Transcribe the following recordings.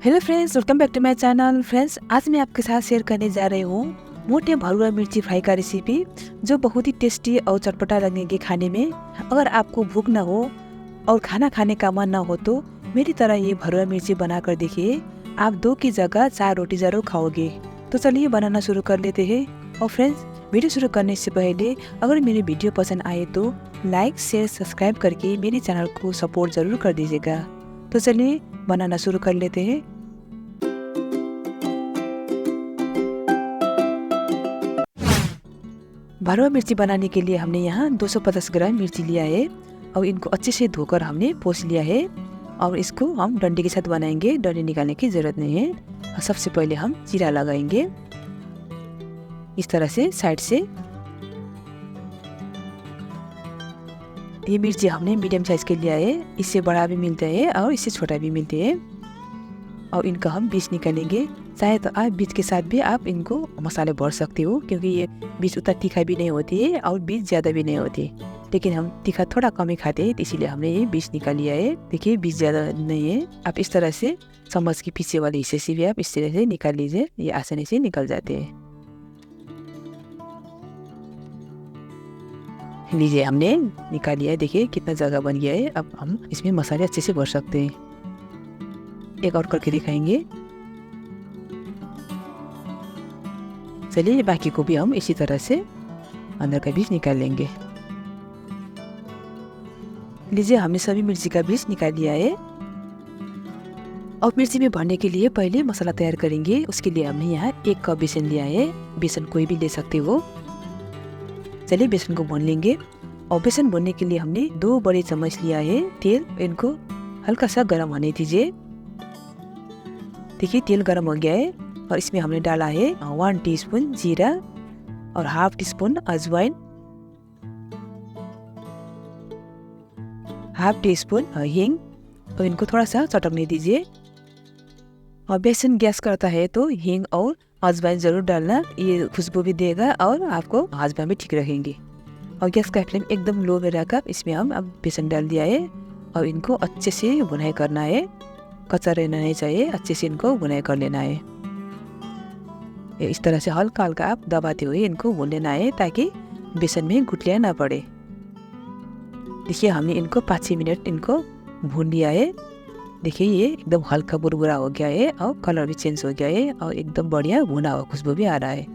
Hello friends, welcome back to my channel. Friends, आज मैं आपके साथ शेयर करने जा रही हूँ मोटे भरुआ मिर्ची फ्राई का रेसिपी, जो बहुत ही टेस्टी और चटपटा लगेगी खाने में। अगर आपको भूख ना हो और खाना खाने का मन ना हो तो मेरी तरह ये भरुआ मिर्ची बना कर देखिए। आप 2 की जगह 4 रोटी ज़रूर खाओगे। तो चलिए बनाना शुरू कर लेते हैं। और फ्रेंड्स, वीडियो शुरू करने से पहले अगर मेरी वीडियो पसंद आए तो लाइक शेयर सब्सक्राइब करके मेरे चैनल को सपोर्ट ज़रूर कर दीजिएगा। तो चलिए बनाना शुरू कर लेते हैं। भरुआ मिर्ची बनाने के लिए हमने यहाँ 250 ग्राम मिर्ची लिया है और इनको अच्छे से धोकर हमने पोंछ लिया है। और इसको हम डंडे के साथ बनाएंगे, डंडे निकालने की ज़रूरत नहीं है। और सबसे पहले हम जीरा लगाएंगे इस तरह से साइड से। ये मिर्ची हमने मीडियम साइज़ के लिया है, इससे बड़ा भी मिलता है और इससे छोटा भी मिलते हैं। और इनका हम बीज निकालेंगे। चाहे तो आप बीज के साथ भी आप इनको मसाले भर सकते हो, क्योंकि ये बीज उतना तीखा भी नहीं होती है और बीज ज़्यादा भी नहीं होती है। लेकिन हम तीखा थोड़ा कम ही खाते हैं, इसीलिए हमने ये बीज निकाल लिया है। देखिए बीज ज़्यादा नहीं है। आप इस तरह से चम्मच के पीछे वाले हिस्से से भी आप इस तरह से निकाल लीजिए, ये आसानी से निकल जाते हैं। लीजिए, हमने निकाल लिया है। देखिए कितना जगह बन गया है। अब हम इसमें मसाले अच्छे से भर सकते हैं। एक और करके दिखाएंगे। चलिए बाकी को भी हम इसी तरह से अंदर का बीज निकाल लेंगे। लीजिए, हमने सभी मिर्ची का बीज निकाल लिया है। और मिर्ची में भरने के लिए पहले मसाला तैयार करेंगे। उसके लिए हमने यहाँ 1 कप बेसन लिया है। बेसन कोई भी ले सकते हो। चलिए बेसन को भून लेंगे। और बेसन भूनने के लिए हमने 2 बड़े चम्मच लिया है तेल। इनको हल्का सा गर्म होने दीजिए। देखिए तेल गर्म हो गया है और इसमें हमने डाला है 1 टीस्पून जीरा और हाफ टीस्पून अजवाइन, हाफ टीस्पून हींग। तो इनको थोड़ा सा चटकने दीजिए। और बेसन गैस करता है तो हींग और अजवाइन ज़रूर डालना, ये खुशबू भी देगा और आपको हाजमा भी ठीक रखेंगे। और गैस का फ्लेम एकदम लो में रखकर इसमें हम अब बेसन डाल दिया है और इनको अच्छे से भुनाई करना है। कच्चा रहना नहीं चाहिए, अच्छे से इनको भुनाई कर लेना है। इस तरह से हल्का हल्का आप दबाते हुए इनको भून लेना है, ताकि बेसन में गुठलियाँ ना पड़े। देखिए हमने इनको 5-6 मिनट इनको भून लिया है। देखिए ये एकदम हल्का बुरबुरा हो गया है और कलर भी चेंज हो गया है और एकदम बढ़िया भुना हुआ खुशबू भी आ रहा है।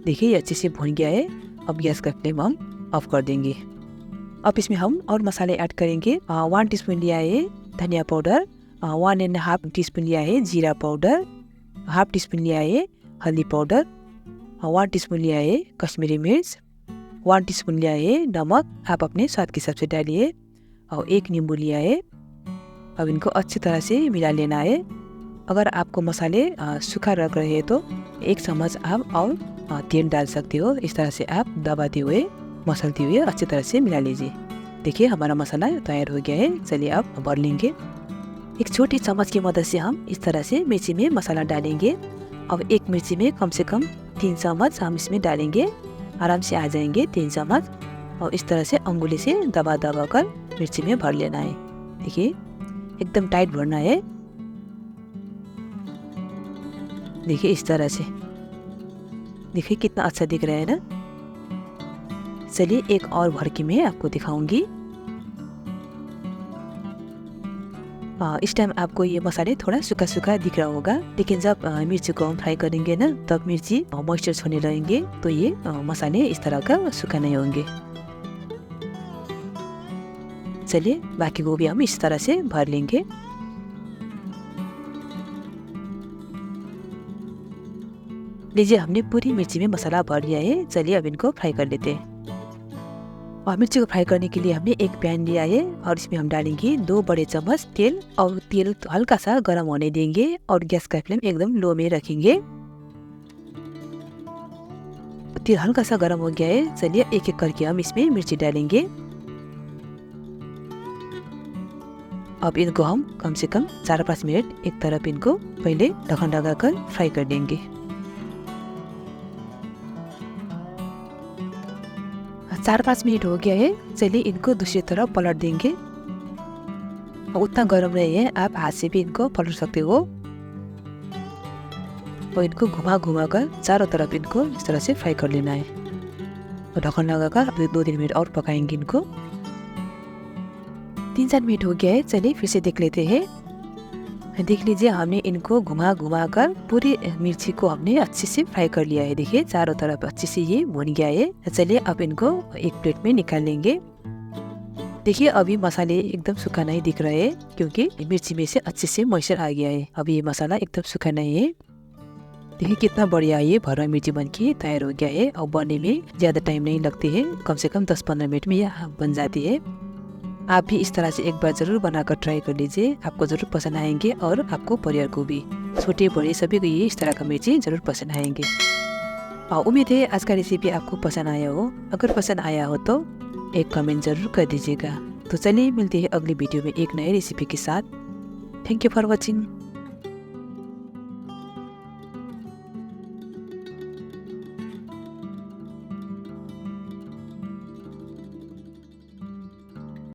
देखिए ये अच्छे से भून गया है। अब गैस का फ्लेम हम ऑफ कर देंगे। अब इसमें हम और मसाले ऐड करेंगे। 1 टीस्पून लिया है धनिया पाउडर, 1.5 टीस्पून लिया है जीरा पाउडर, हाफ टीस्पून लिया है हल्दी पाउडर, 1 टीस्पून लिया है कश्मीरी मिर्च, 1 टीस्पून लिया है नमक, आप अपने स्वाद के हिसाब से डालिए। और 1 नींबू लिया है। अब इनको अच्छी तरह से मिला लेना है। अगर आपको मसाले सूखा रख रहे हैं तो 1 चम्मच आप और तेल डाल सकते हो। इस तरह से आप दबाते हुए मसलते हुए अच्छी तरह से मिला लीजिए। देखिए हमारा मसाला तैयार हो गया है। चलिए आप भर लेंगे। एक छोटी चम्मच की मदद से हम इस तरह से मिर्ची में मसाला डालेंगे। अब 1 मिर्ची में कम से कम 3 चम्मच हम इसमें डालेंगे। आराम से आ जाएंगे 3 चम्मच। और इस तरह से अंगुली से दबा दबा कर मिर्ची में भर लेना है। देखिए एकदम टाइट भरना है। देखिए इस तरह से, देखिए कितना अच्छा दिख रहा है ना। चलिए एक और भर के मैं आपको दिखाऊंगी। इस टाइम आपको ये मसाले थोड़ा सूखा सूखा दिख रहा होगा, लेकिन जब मिर्ची को हम फ्राई करेंगे ना, तब मिर्ची मॉइस्चर छोड़ने लगेंगे तो ये मसाले इस तरह का सूखा नहीं होंगे। चलिए बाकी को भी हम इस तरह से भर लेंगे। लीजिए, हमने पूरी मिर्ची में मसाला भर लिया है। चलिए अब इनको फ्राई कर लेते हैं। और मिर्ची को फ्राई करने के लिए हमने एक पैन लिया है और इसमें हम डालेंगे 2 बड़े चम्मच तेल। और तेल हल्का सा गर्म होने देंगे और गैस का फ्लेम एकदम लो में रखेंगे। तेल हल्का सा गर्म हो गया है। चलिए एक एक करके हम इसमें मिर्ची डालेंगे। अब इनको हम कम से कम 4-5 मिनट एक तरफ इनको पहले ढक्कन लगाकर फ्राई कर देंगे। 4-5 मिनट हो गया है। चलिए इनको दूसरी तरफ पलट देंगे। उतना गर्म नहीं है, आप हाथ से भी इनको पलट सकते हो। और इनको घुमा घुमा कर चारों तरफ इनको इस तरह से फ्राई कर लेना है। और ढक्कन लगाकर 2-3 मिनट और पकाएंगे इनको। 3-4 मिनट हो गया है, चलिए फिर से देख लेते हैं। देख लीजिए, हमने इनको घुमा घुमा कर पूरी मिर्ची को हमने अच्छे से फ्राई कर लिया है। देखिए चारों तरफ अच्छे से ये भुन गया है। चलिए अब इनको एक प्लेट में निकाल लेंगे। देखिए अभी मसाले एकदम सूखा नहीं दिख रहा है, क्योंकि मिर्ची में से अच्छे से मॉइस्चर आ गया है। अभी ये मसाला एकदम सूखा नहीं है। देखिए कितना बढ़िया ये भरवा मिर्ची बन के तैयार हो गया है। और बनने में ज़्यादा टाइम नहीं लगती है, कम से कम 10-15 मिनट में यह बन जाती है। आप भी इस तरह से एक बार ज़रूर बनाकर ट्राई कर लीजिए, आपको ज़रूर पसंद आएंगे और आपको परिवार को भी, छोटे बड़े सभी को ये इस तरह का मिर्ची ज़रूर पसंद आएंगे। उम्मीद है आज का रेसिपी आपको पसंद आया हो। अगर पसंद आया हो तो एक कमेंट ज़रूर कर दीजिएगा। तो चलिए मिलते हैं अगली वीडियो में एक नए रेसिपी के साथ। Thank you for watching.